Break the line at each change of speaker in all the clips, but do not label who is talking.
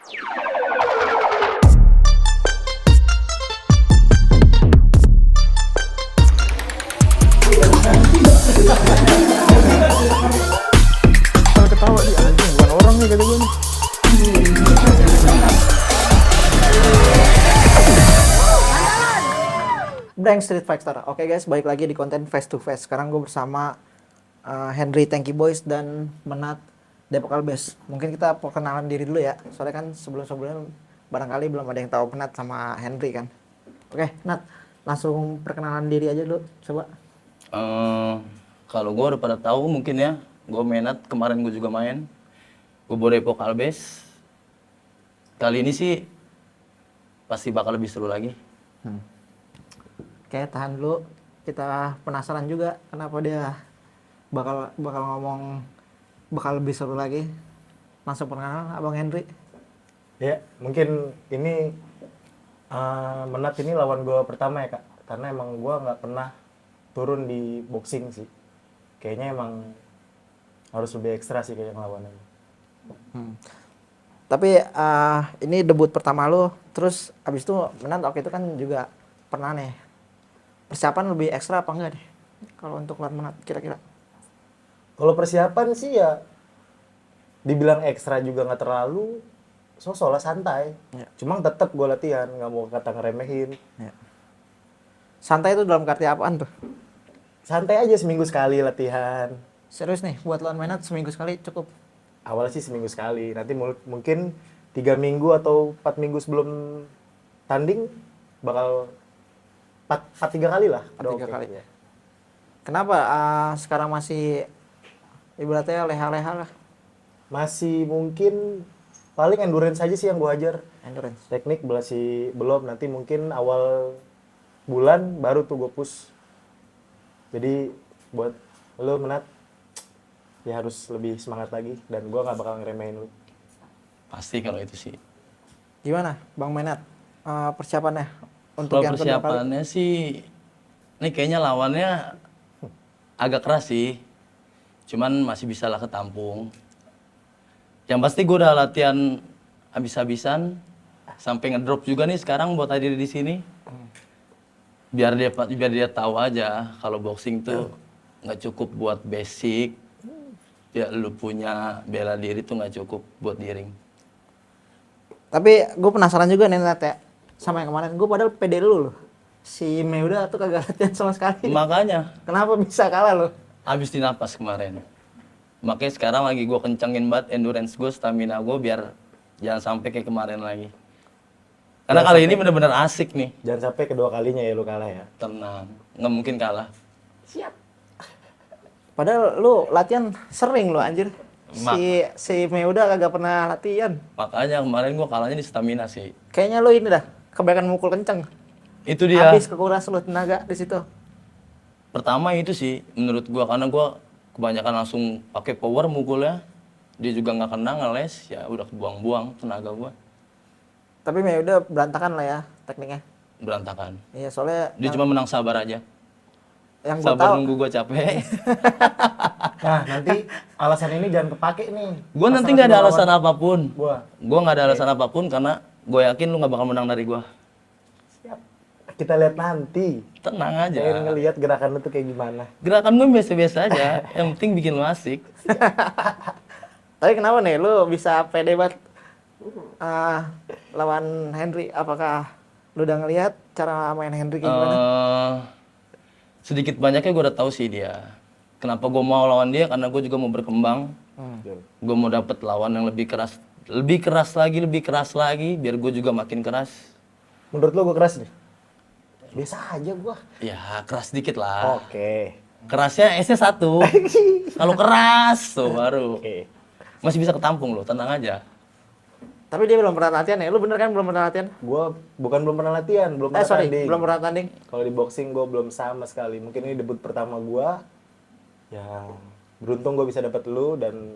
Ketawa dia anjing, bukan orang nih kata gue nih. Blank Street Fighter. Oke guys, balik lagi di konten Face to Face. Sekarang gue bersama Henry Tanky Boys dan Menat Depok Albes. Mungkin kita perkenalan diri dulu ya. Soalnya kan sebelum-sebelumnya barangkali belum ada yang tahu Menat sama Henry kan. Oke, Nat, langsung perkenalan diri aja dulu, coba.
Kalau gue udah pada tahu mungkin ya, gue Menat, kemarin gue juga main. Gue bawa Depok Albes. Kali ini sih pasti bakal lebih seru lagi.
Oke, tahan dulu. Kita penasaran juga kenapa dia bakal ngomong bakal lebih seru lagi. Langsung perkenalan Abang Henry.
Ya, mungkin ini Menat ini lawan gue pertama ya Kak. Karena emang gue nggak pernah turun di boxing sih. Kayaknya emang harus lebih ekstra sih kayak ngelawannya.
Tapi ini debut pertama lo, terus abis itu Menat waktu itu kan juga pernah nih. Persiapan lebih ekstra apa enggak nih? Kalau untuk lawan Menat kira-kira?
Kalau persiapan sih ya dibilang ekstra juga nggak terlalu, so-so lah santai.
Ya.
Cuma tetap gue latihan, nggak mau kata ngeremehin.
Ya. Santai itu dalam arti apaan tuh?
Santai aja seminggu sekali latihan.
Serius nih, buat lawan Menat seminggu sekali cukup?
Awalnya sih seminggu sekali, nanti mungkin 3 minggu atau 4 minggu sebelum tanding bakal 4-3 kali lah.
4-3
Oke.
kali.
Ya.
Kenapa sekarang masih ibaratnya leha-leha lah?
Masih mungkin paling endurance aja sih yang gue ajar.
Endurance.
Teknik masih belum, nanti mungkin awal bulan baru tuh gue push. Jadi buat lo Menat, ya harus lebih semangat lagi dan gue nggak bakal ngeremehin lo.
Pasti kalau itu sih.
Gimana Bang Menat persiapannya untuk
Kalau
yang kedua kali?
persiapannya sih, ini kayaknya lawannya agak keras sih. Cuman masih bisa lah ketampung. Yang pasti gue udah latihan habis-habisan sampai ngedrop juga nih sekarang buat hadir di sini. Biar dia tahu aja kalau boxing tuh nggak cukup buat basic. Ya lu punya bela diri tuh nggak cukup buat di ring.
Tapi gue penasaran juga nih Nat ya, sama yang kemarin. Gue padahal pede lu loh. Si Meuda tuh kagak latihan sama sekali.
Makanya
Kenapa bisa kalah lo?
habis di napas kemarin. Makanya sekarang lagi gue kencengin banget endurance gue, stamina gue biar jangan sampai kayak kemarin lagi. Karena kali ini bener-bener asik nih.
Jangan sampai kedua kalinya ya lo kalah ya.
Tenang, nggak mungkin kalah.
Siap. Padahal lu latihan sering lo anjir. Si Meuda kagak pernah latihan.
Makanya kemarin gue kalahnya di stamina sih.
Kayaknya lu ini dah kebanyakan mukul kenceng.
Itu dia.
Habis kekuras lu tenaga di situ.
Pertama itu sih menurut gue, karena gue kebanyakan langsung pakai power mukulnya. Dia juga nggak kena ngeles, ya udah kebuang-buang tenaga gue.
Tapi Meuda berantakan lah ya tekniknya.
Berantakan.
Iya soalnya
Dia cuma menang sabar aja.
yang gue
Sabar
tahu
nunggu gue capek.
Nah nanti alasan ini jangan kepake nih.
Gue nanti nggak ada alasan apapun.
Gua
Nggak ada alasan apapun karena gue yakin lu nggak bakal menang dari gue.
siap. Kita lihat nanti.
Tenang aja.
Pengen ngelihat gerakan lu tuh kayak gimana.
Gerakan gue biasa-biasa aja. Yang penting bikin lu asik.
Tapi kenapa nih lu bisa pede banget lawan Henry? Apakah lu udah ngelihat cara main Henry kayak gimana?
Sedikit banyaknya gue udah tahu sih dia. Kenapa gue mau lawan dia? Karena gue juga mau berkembang. Gue mau dapet lawan yang lebih keras lagi, biar gue juga makin keras.
Menurut lo gue keras nih? Biasa aja gue.
Ya keras dikit lah.
Oke.
Kerasnya S-nya 1. Kalau keras tuh baru.
Oke.
Masih bisa ketampung loh, tenang aja.
Tapi dia belum pernah latihan ya? Lu bener kan belum pernah latihan?
Gue bukan belum pernah latihan, belum pernah tanding.
Belum pernah tanding.
Kalau di boxing gue belum sama sekali. Mungkin ini debut pertama gue. Ya beruntung gue bisa dapet lu dan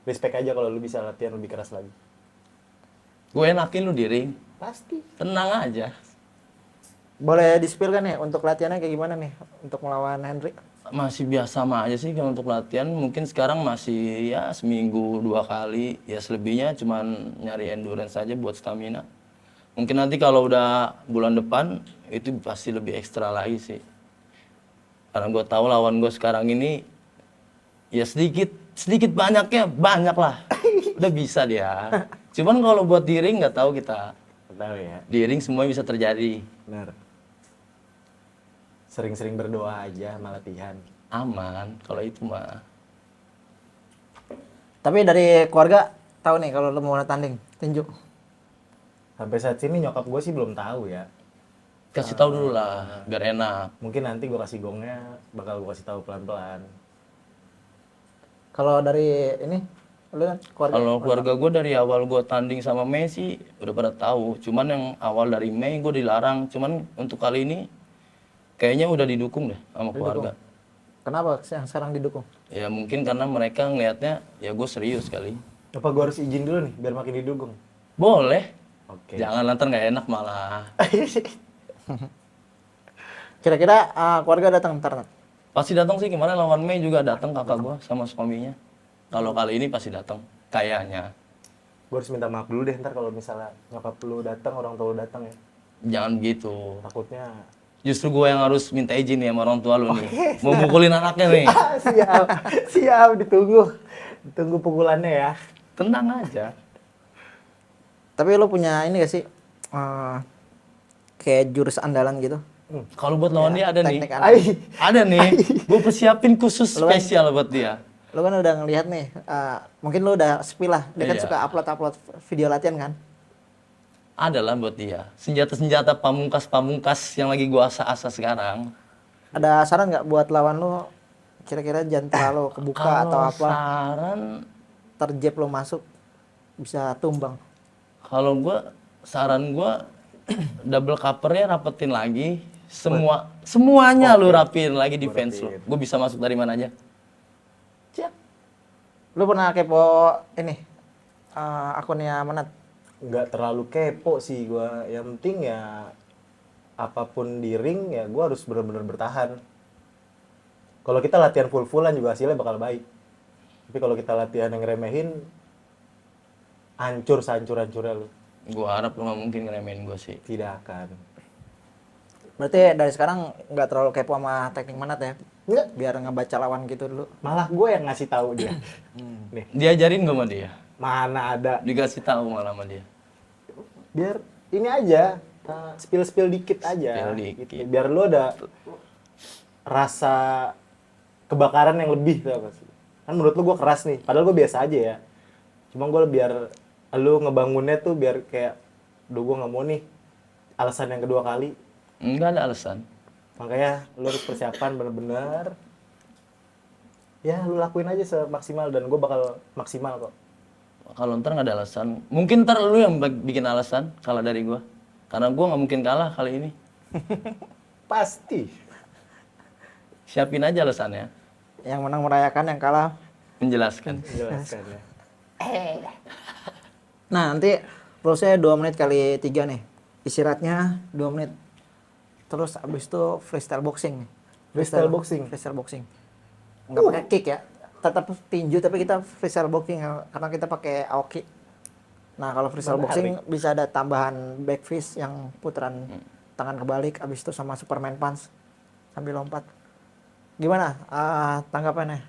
respect aja kalau lu bisa latihan lebih keras lagi.
Gue enakin lu di ring.
Pasti.
Tenang aja.
Boleh di-spill kan ya untuk latihannya kayak gimana nih untuk melawan Henry?
Masih biasa sama aja sih kalau untuk latihan. Mungkin sekarang masih ya seminggu 2 kali. Ya selebihnya cuman nyari endurance aja buat stamina. Mungkin nanti kalau udah bulan depan itu pasti lebih ekstra lagi sih. Karena gue tahu lawan gue sekarang ini ya sedikit banyaknya banyak lah. Udah bisa dia. Cuman kalau buat di ring nggak tahu kita.
Tahu ya.
Di ring semua bisa terjadi.
Benar. Sering-sering berdoa aja sama latihan.
Aman kalau itu mah.
Tapi dari keluarga tahu nih kalau lu mau tanding tinju.
Sampai saat ini nyokap gue sih belum tahu ya.
Kasih tahu dulu lah biar enak.
Mungkin nanti gue kasih gongnya, bakal gue kasih tahu pelan-pelan.
Kalau dari ini lu kan keluarga.
Kalau keluarga gue dari awal gue tanding sama Mei sih udah pada tahu. Cuman yang awal dari Mei gue dilarang. Cuman untuk kali ini kayaknya udah didukung deh sama keluarga.
Kenapa yang sekarang didukung?
Ya mungkin karena mereka ngelihatnya ya gue serius kali.
Apa gue harus izin dulu nih biar makin didukung?
Boleh.
Oke.
Jangan ntar nggak enak malah.
Kira-kira keluarga datang ntar Nat?
Pasti datang sih, kemarin lawan Mei juga datang kakak gue sama suaminya. Kalau kali ini pasti datang, kayaknya.
Gue harus minta maaf dulu deh ntar kalau misalnya nyokap lu datang, orang tua lu datang ya.
Jangan gitu.
Takutnya.
Justru gue yang harus minta izin nih sama orang tua lu nih. Mau mukulin anaknya nih.
siap, siap, ditunggu pukulannya ya.
Tenang aja.
Tapi lu punya ini gak sih? Kayak jurus andalan gitu?
Kalau buat lawan dia ada nih.
Teknik andalan.
Ada nih. Gue persiapin khusus spesial buat dia.
Lu kan udah ngelihat nih, mungkin lu udah spill lah. Dia kan
Iya.
suka upload video latihan kan?
Ada lah buat dia. Senjata-senjata pamungkas-pamungkas yang lagi gua asa-asa sekarang.
Ada saran nggak buat lawan lu? Kira-kira jangan terlalu kebuka atau
Kalau
apa?
saran,
Terjep lu masuk bisa tumbang.
kalau saran gua double covernya rapetin lagi. Semuanya lu rapiin lagi defense lu. Gue bisa masuk dari mana aja.
Lu pernah kepo ini akunnya Manat?
Nggak terlalu kepo sih gue. Yang penting ya apapun di ring ya gue harus benar-benar bertahan. Kalau kita latihan full-fullan juga hasilnya bakal baik. Tapi kalau kita latihan yang remehin, hancur sehancur-hancurnya lu.
Gua harap lu gak mungkin ngeremehin gua sih.
Tidak akan.
Berarti dari sekarang nggak terlalu kepo sama teknik Manat ya?
Nggak.
Biar ngebaca lawan gitu dulu.
Malah gue yang ngasih tahu dia. Nih,
Diajarin gak sama dia?
mana ada.
Dikasih tahu malah sama dia.
Biar ini aja, spill-spill dikit aja.
Spill dikit.
Gitu. Biar lu ada rasa kebakaran yang lebih tuh apa sih? Kan menurut lu gue keras nih, padahal gue biasa aja ya. Cuma gue biar lu ngebangunnya tuh biar kayak, duh gue nggak mau nih alasan yang kedua kali.
Enggak ada alasan.
Makanya lu harus persiapan bener-bener. Ya lu lakuin aja semaksimal dan gue bakal maksimal kok.
Kalau ntar nggak ada alasan, mungkin ntar lu yang bikin alasan kalah dari gua. Karena gua nggak mungkin kalah kali ini.
Pasti.
Siapin aja alasannya.
Yang menang merayakan, yang kalah.
Menjelaskan.
Jelaskan ya.
Nah nanti rulesnya 2 menit kali 3 nih. Istirahatnya 2 menit. Terus abis itu freestyle boxing nih.
Freestyle boxing?
Freestyle boxing. Nggak pakai kick ya. Tetap tinju tapi kita freestyle boxing karena kita pakai aoki. Nah kalau freestyle boxing bisa ada tambahan back fist yang putaran tangan kebalik. Abis itu sama Superman punch sambil lompat. Gimana tanggapannya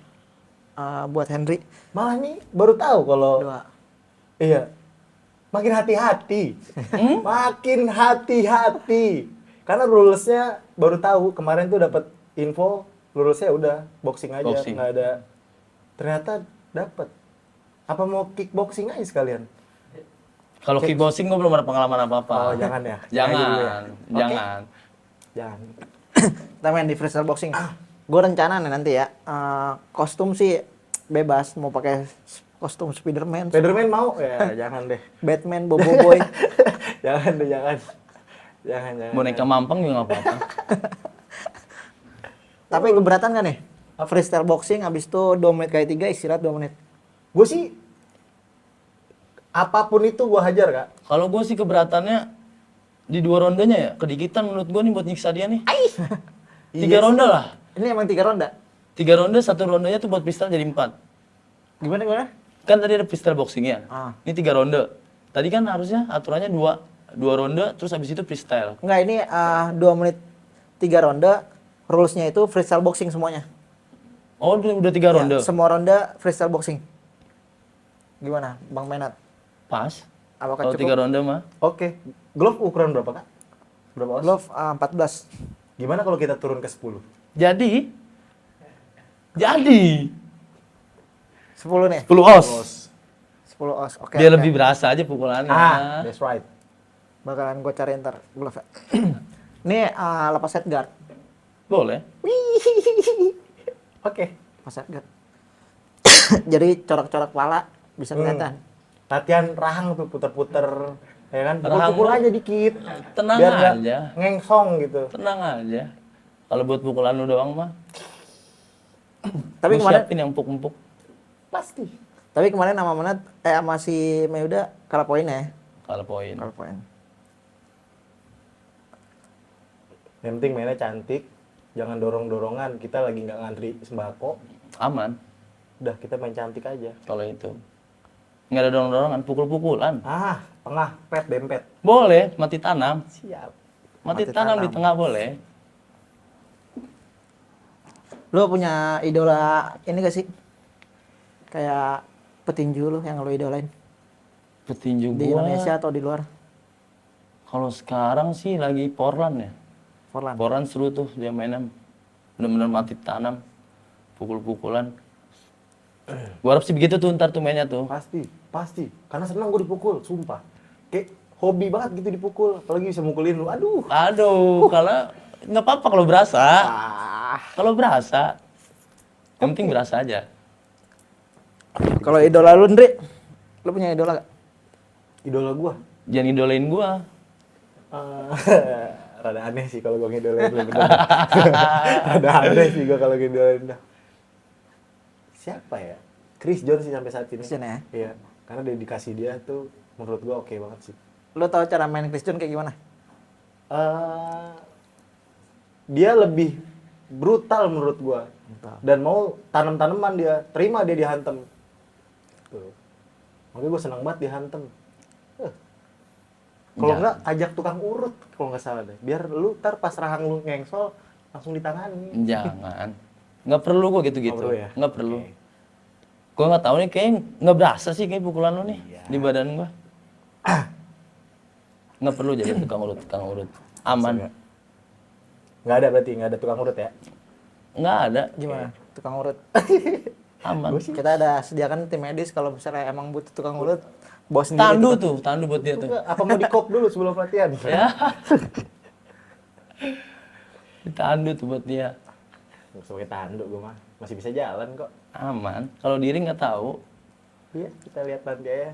buat Henry?
Malah nih baru tahu kalau
Dua.
iya. Makin hati-hati. Makin hati-hati. Karena rulesnya baru tahu. Kemarin tuh dapat info rulesnya udah boxing aja,
Boxing.
nggak ada. Ternyata dapat. Apa mau kickboxing aja sekalian?
Kalau kickboxing gua belum ada pengalaman apa-apa.
Oh, jangan ya.
Jangan,
dulu ya.
jangan.
Jangan.
Kita main di freestyle boxing. Gue rencana nih nanti ya kostum sih bebas mau pakai kostum Spiderman,
Spiderman mau? Ya, jangan deh.
Batman, Bobo Boy.
Jangan deh, jangan. Jangan.
Boneka mampang juga nggak apa-apa.
Tapi keberatan kan nih? Freestyle boxing habis itu 2 menit kali 3 istirahat 2 menit.
Gue sih apapun itu gue hajar, Kak.
Kalau gua sih keberatannya di 2 rondenya ya, kedikitan menurut gua nih buat nyiksa dia nih. 3 ronde lah.
Ini emang 3 ronde.
3 ronde, 1 rondenya tuh buat freestyle jadi 4.
Gimana?
Kan tadi ada freestyle boxingnya.
Ah.
Ini 3 ronde. Tadi kan harusnya aturannya 2 ronde, terus habis itu freestyle.
Enggak, ini 2 menit 3 ronde. Rules-nya itu freestyle boxing semuanya.
Oh, udah 3 ronde.
Ya, semua ronde freestyle boxing. Gimana, Bang Menat?
Pas.
Apakah
Kalau
cukup?
3 ronde mah.
Oke. Glove ukuran berapa, Kak? Berapa os?
Glove 14.
Gimana kalau kita turun ke 10?
Jadi
10 nih.
10 os.
10 os. Oke.
Biar
oke.
lebih berasa aja pukulannya.
That's right.
Bakalan gue cari ntar glove. Ini lepas head guard.
Boleh.
Oke.
Lepas head guard. Jadi corak-corak kepala bisa kelihatan.
Latihan rahang tuh puter-puter, ya kan?
Rahang
Pukul
lu-
aja dikit.
Tenang
biar nggak
aja.
ngengsong gitu.
Tenang aja. Kalau buat pukulan lu doang mah,
Tapi
lu
kemarin
siapin yang empuk-empuk.
Pasti.
Tapi kemarin sama Menat sama si Meuda kalah poin ya.
Kalau poin.
Kalah poin.
Yang penting mainnya cantik, jangan dorong-dorongan. Kita lagi nggak ngantri sembako.
Aman
Udah kita main cantik aja.
kalau itu. Nggak ada dorong-dorongan, pukul-pukulan.
Ah, tengah, pet, dempet.
Boleh, mati tanam.
Siap.
Mati,
Mati
tanam di
tanam.
tengah boleh.
Lu punya idola ini gak sih? Kayak petinju lu yang lu idolain
Petinju
di
gua.
Indonesia atau di luar?
Kalau sekarang sih lagi Portland ya.
Forlan.
Portland seru tuh dia mainnya. Bener-bener mati tanam. Pukul-pukulan. Gua harap sih begitu tuh ntar tuh mainnya tuh.
Pasti. Karena senang gue dipukul, sumpah. Kayak hobi banget gitu dipukul. Apalagi bisa mukulin lu. Aduh.
Aduh, kalau nggak apa-apa kalau berasa. Kalau berasa, yang penting berasa aja.
Kalau idola lu, Ndri? Lu punya idola gak?
Idola gua.
Jangan idolain gua.
Rada aneh sih kalau gue ngidolain lu bener. Rada aneh sih gue kalau ngidolain dah. Siapa ya? Chris John sih sampai saat ini.
Chris John ya?
Iya, karena dedikasi dia tuh menurut gue oke banget sih.
Lu tahu cara main Chris John kayak gimana?
Dia lebih brutal menurut gue. Dan mau tanam-tanaman dia, terima dia dihantem. Tuh. Makanya gue senang banget dihantem. Kalau
Ya.
enggak ajak tukang urut kalau nggak salah deh. Biar lu ntar pas rahang lu ngengsol langsung ditangani.
Jangan. Nggak perlu gua gitu-gitu.
Nggak perlu ya?
Nggak perlu.
Oke.
Gua nggak tahu nih, kayaknya nggak berasa sih kayak pukulan lu nih
Iya.
di badan gua. Nggak perlu jadi tukang urut. Aman.
Nggak ada berarti, nggak ada tukang urut ya?
Nggak ada.
Gimana? Tukang urut.
Aman.
Kita ada sediakan tim medis kalau misalnya emang butuh tukang urut, bawa sendiri.
Tandu
tukang-
tuh, tandu buat dia tuh.
Enggak, apa mau di kop dulu sebelum latihan?
Ya. Ditandu tuh buat dia.
Nggak usah pakai tanduk gue mah, masih bisa jalan kok.
Aman. Kalau diri nggak tahu.
Iya, kita lihat nanti aja.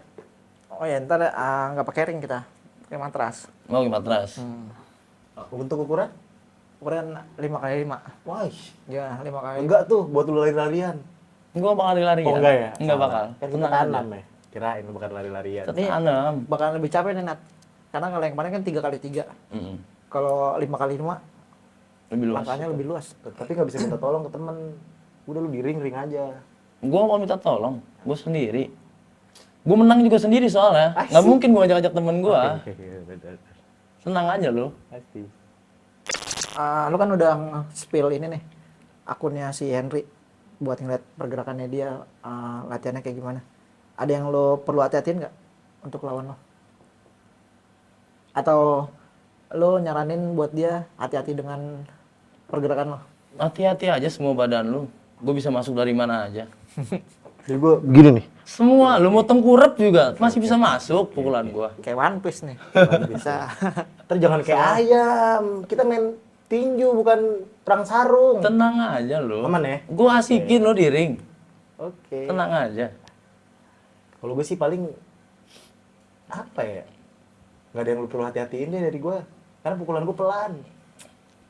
Oh ya, ntar nggak pakai ring kita, pakai matras.
Mau gimana matras?
Untuk ukuran?
Ukuran 5x5.
Wah,
Ya, 5x5.
enggak tuh buat lu lari-larian.
Gua bakal lari-lari
Oh enggak ya?
Enggak
Salah.
bakal.
Kan kita
Tenang
tanam
aja.
ya. Kirain bukan lari-larian.
Tetap tanam.
Bakalan lebih capek nih, Nat. Karena kalau yang kemarin kan 3x3.
Mm-mm.
Kalau 5x5,
Lebih luas.
langkahnya lebih luas.
Tapi nggak bisa minta tolong ke temen. Udah lu di ring aja.
Gua mau minta tolong, gua sendiri. Gua menang juga sendiri soalnya. Nggak mungkin gua ajak-ajak temen gua. Senang aja lu.
Pasti.
Lu kan udah spill ini nih, akunnya si Henry buat ngeliat pergerakannya dia, latihannya kayak gimana. Ada yang lo perlu hati-hatiin nggak untuk lawan lo? Atau lo nyaranin buat dia hati-hati dengan pergerakan lo?
Hati-hati aja semua badan lu. Gua bisa masuk dari mana aja.
Jadi gue begini nih.
Semua, lu mau tengkurap juga masih bisa masuk pukulan gua.
Kayak One Piece nih. Bisa.
Ntar jangan kayak ayam. Kita main tinju bukan perang sarung.
Tenang aja lu.
Aman ya?
Gua asikin lu di ring.
Oke.
Tenang aja.
Kalau gue sih paling apa ya? Nggak ada yang lu perlu hati-hatiin deh dari gue. Karena pukulan gue pelan.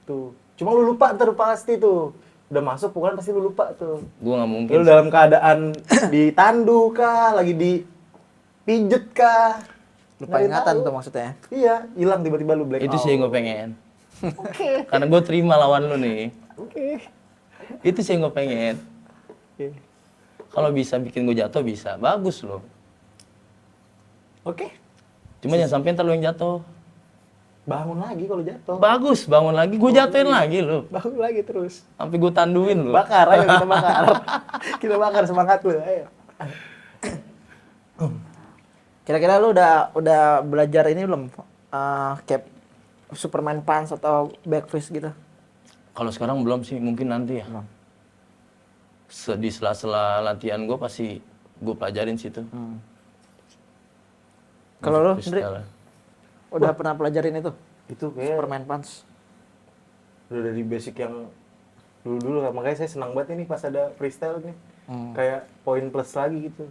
Tuh. Cuma lu lupa ntar pasti tuh. Udah masuk pukulan pasti lu lupa tuh.
Gua nggak mungkin.
Lu dalam keadaan ditandu kah, lagi dipijet kah?
Lupa
Nggak ada yang
ingatan
tahu.
tuh maksudnya.
Iya, hilang tiba-tiba lu black
Itu
out.
sih yang gue pengen. Karena gue terima lawan lu nih.
Oke.
Itu sih yang gue pengen.
Oke.
Kalau bisa bikin gue jatuh bisa, bagus loh.
Oke.
Cuma jangan sampai ntar lu yang jatuh.
Bangun lagi kalau jatuh.
Bagus, bangun lagi, gue jatuhin lagi lo.
Bangun lagi terus.
Sampai gue tanduin lo.
Bakar, ayo kita bakar. Kita bakar semangat lu, ayo.
Kira-kira lu udah belajar ini belum? Kayak Superman punch atau backfist gitu?
Kalau sekarang belum sih, mungkin nanti ya.
Belum.
Di sela-sela latihan gue pasti gue pelajarin situ.
Kalau lu, Ndri,
Freestyle.
udah pernah pelajarin itu?
Itu kayak
Superman punch.
udah dari basic yang dulu-dulu, makanya saya senang banget ini pas ada freestyle nih. Kayak poin plus lagi gitu.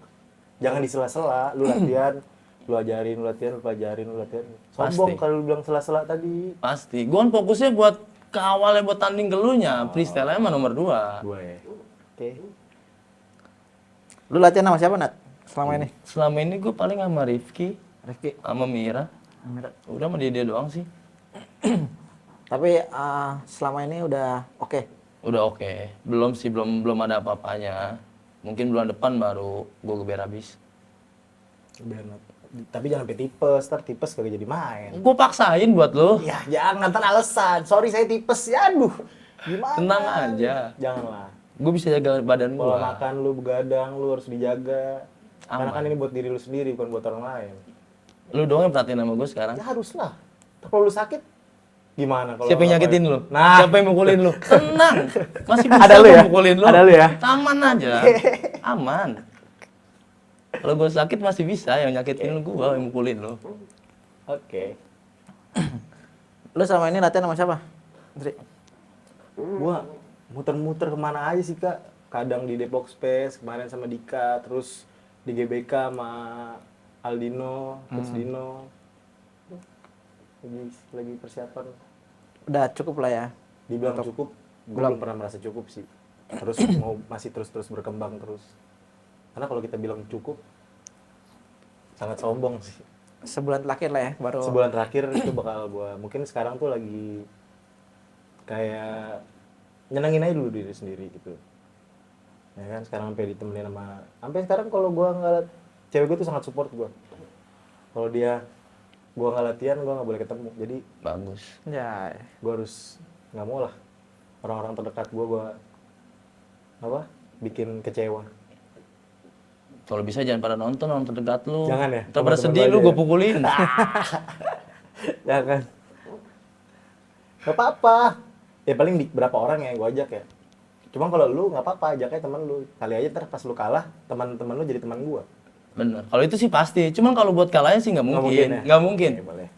Jangan di sela-sela, lu latihan, lu ajarin, lu latihan, lu pelajarin, lu latihan. Sombong
Pasti.
kalau lu bilang sela-sela tadi.
Pasti. Gue kan fokusnya buat ke awalnya buat tanding ke lunya. Freestyle mah nomor 2.
Gue ya. Oke.
Lu latihan sama siapa, Nat? Selama ini?
Selama ini gue paling sama Rifki,
Rifki.
sama Mira. Udah sama dia doang sih.
Tapi selama ini udah oke.
Udah oke. Belum sih, belum ada apa-apanya. Mungkin bulan depan baru gue geber habis.
Biar tapi jangan sampai tipes, ntar tipes kagak jadi main.
Gue paksain buat lo.
Ya jangan, ntar alasan. Sorry saya tipes, ya aduh. Gimana?
Tenang aja.
Janganlah.
Gue bisa jaga badan gue.
Pola makan lu begadang, lu harus dijaga. Karena
Aman.
kan ini buat diri lu sendiri, bukan buat orang lain.
Lu doang yang perhatiin sama gue sekarang.
Ya haruslah. Kalau lu sakit, gimana? Kalau
Siapa yang
orang
nyakitin
lain?
lu?
Nah.
Siapa yang mukulin lu? Tenang. Masih bisa
Ada lu
gua
ya?
mukulin lu.
Ada lu ya?
Aman aja. Aman. Kalau gue sakit masih bisa yang nyakitin lu gue yang mukulin lu.
Oke.
Lu selama ini latihan sama siapa, Ndri?
Gua muter-muter kemana aja sih, Kak. Kadang di Depok Space, kemarin sama Dika, terus di GBK sama Aldino, Coach Dino. Lagi persiapan.
Udah cukup lah ya.
Dibilang cukup, gue belum pernah merasa cukup sih. Terus mau masih terus-terus berkembang terus. Karena kalau kita bilang cukup, sangat sombong sih.
Sebulan terakhir lah ya, baru.
Sebulan terakhir itu bakal gua, mungkin sekarang tuh lagi kayak nyenengin aja dulu diri sendiri gitu. Ya kan, sekarang sampai ditemenin sama, sampai sekarang kalau gua nggak, cewek gua tuh sangat support gua. Kalau gua nggak latihan, gua nggak boleh ketemu. Jadi
Bagus.
Ya.
gua harus, nggak mau lah orang-orang terdekat gua apa bikin kecewa.
Kalau bisa jangan pada nonton orang terdekat lu.
Jangan ya?
Ntar pada
Teman-teman
sedih
lu
lu
aja
gue
ya?
pukulin.
Ya kan, nggak apa-apa. Ya paling berapa orang yang gua ajak ya. Cuma kalau lu nggak apa-apa, ajaknya teman lu. Kali aja ntar pas lu kalah, teman-teman lu jadi teman gua.
Bener. Kalau itu sih pasti. Cuman kalau buat kalahnya sih nggak mungkin.
ya?
Nggak mungkin.
Oke, boleh.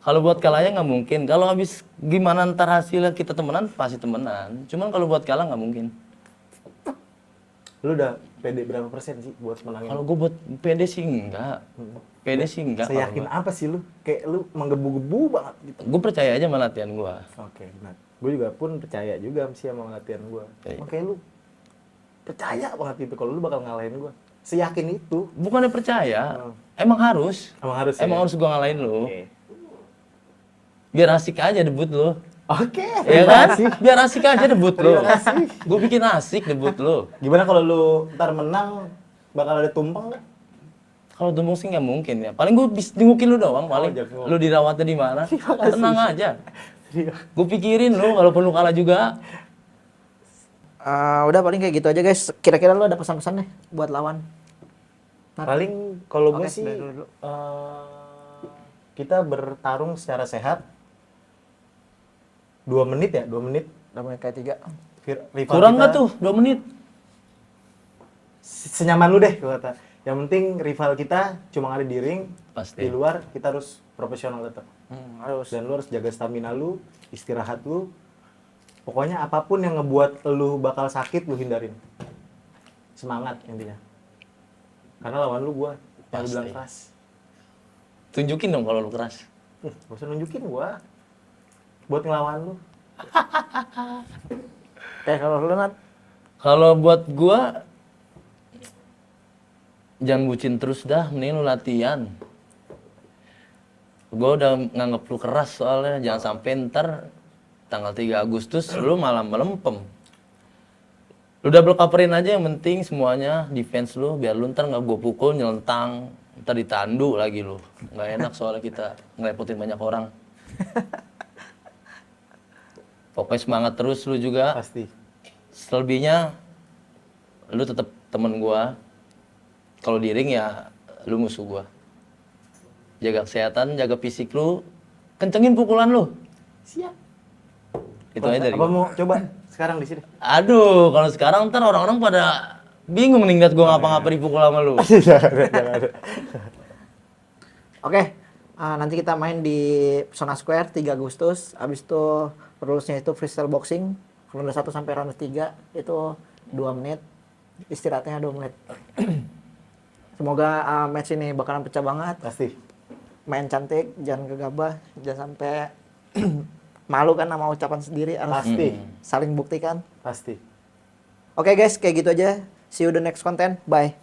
Kalau buat kalahnya nggak mungkin. Kalau habis gimana ntar hasilnya kita temenan pasti temenan. Cuman kalau buat kalah nggak mungkin.
Lu udah pede berapa persen sih buat menangin?
Kalau gue buat pede sih enggak. Pede sih enggak.
Seyakin apa sih lu? Kayak lu menggebu-gebu banget gitu.
Gue percaya aja sama latihan gue.
Oke, benar. Gue juga pun percaya juga sih sama latihan gua.
Iya.
Makanya lu percaya banget gitu kalau lu bakal ngalahin gua. Seyakin itu.
Bukannya percaya.
Oh.
Emang harus.
Emang harus
Emang
ya?
harus gue ngalahin lu.
Oke.
Biar asik aja debut lu.
Oke.
Iya kan? Biar asik aja debut lu.
Terima kasih.
Gue bikin asik debut lu.
Gimana kalau lu ntar menang bakal ada tumpeng nggak?
Kalau tumbang sih nggak mungkin ya. Paling gue bisa jengukin lu doang paling.
jenguk.
Lu dirawatnya di mana? Tenang aja.
Iya.
Gue pikirin lu walaupun lu kalah juga.
Udah paling kayak gitu aja guys. Kira-kira lu ada pesan-pesan nih buat lawan?
Paling kalau gue
Oke,
sih
dari dulu.
kita bertarung secara sehat. 2 menit ya, 2 menit.
Udah mulai kayak 3.
Rival
Kurang
kita-
nggak tuh 2 menit?
Senyaman lu deh gua kata. Yang penting rival kita cuma ada di ring,
Pasti.
di luar kita harus profesional tetap.
Harus.
Dan lu harus jaga stamina lu, istirahat lu. Pokoknya apapun yang ngebuat lu bakal sakit lu hindarin. Semangat intinya. Karena lawan lu gua yang lu
Pasti.
bilang keras.
Tunjukin dong kalau lu keras.
Gak usah nunjukin gua. Buat ngelawan lu.
Kalau lu Nat,
Kalau buat gua jangan bucin terus dah, mending lu latihan. Gua udah nganggep lu keras soalnya, jangan sampai ntar tanggal 3 Agustus lu malah melempem. Lu double coverin aja yang penting semuanya defense lu biar lu ntar nggak gua pukul nyelentang ntar ditandu lagi lu nggak enak soalnya kita ngerepotin banyak orang. Pokoknya semangat terus lu juga.
Pasti.
Selebihnya lu tetap temen gua. Kalau di ring ya lu musuh gua. Jaga kesehatan, jaga fisik lu, kencengin pukulan lu.
Siap.
Itu aja dari
Apa
gua.
mau coba sekarang di sini?
Aduh, kalau sekarang ntar orang-orang pada bingung nih ngeliat gua ngapa-ngapa dipukul sama lu.
Jangan.
Oke, nanti kita main di Pesona Square 3 Agustus. Abis itu rulesnya itu freestyle boxing. Ronde 1 sampai ronde 3 itu 2 menit. Istirahatnya 2 menit. Semoga match ini bakalan pecah banget.
Pasti.
Main cantik, jangan gegabah, jangan sampai malu kan sama ucapan sendiri. Harus
Pasti.
saling buktikan.
Pasti.
Oke guys, kayak gitu aja. See you the next content. Bye.